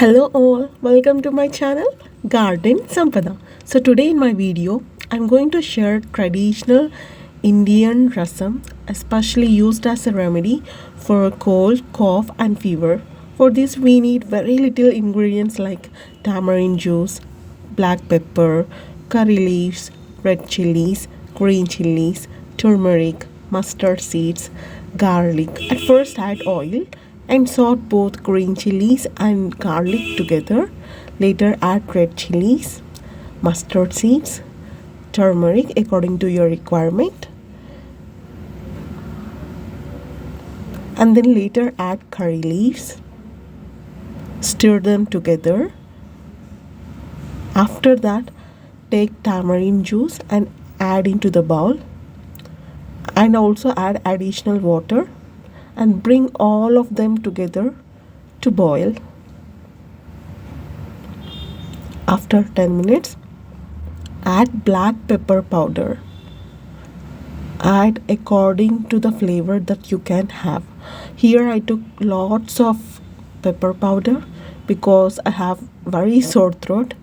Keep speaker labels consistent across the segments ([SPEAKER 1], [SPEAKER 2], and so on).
[SPEAKER 1] Hello all, welcome to my channel Garden Sampada. So today in my video I'm going to share traditional Indian rasam, especially used as a remedy for cold, cough and fever. For this we need very little ingredients like tamarind juice, black pepper, curry leaves, red chilies, green chilies, turmeric, mustard seeds, garlic. At first add oil and saute both green chilies and garlic together. Later add red chilies, mustard seeds, turmeric according to your requirement, and then later add curry leaves. Stir them together. After that, take tamarind juice and add into the bowl, and also add additional water and bring all of them together to boil. After 10 minutes, add black pepper powder. Add according to the flavor that you can have. Here I took lots of pepper powder because I have very sore throat,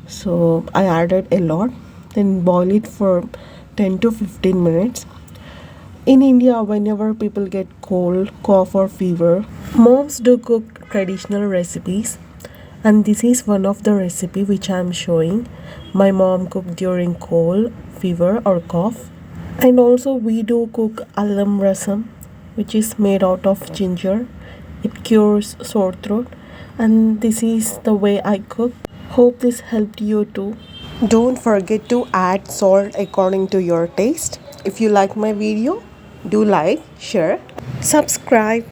[SPEAKER 1] so I added a lot. Then boil it for 10 to 15 minutes. In India, whenever people get cold, cough or fever, moms do cook traditional recipes, and this is one of the recipe which I am showing. My mom cooked during cold, fever or cough. And also we do cook allam rasam, which is made out of ginger. It cures sore throat, and this is the way I cook. Hope this helped you too. Don't forget to add salt according to your taste. If you like my video, do like, share, subscribe.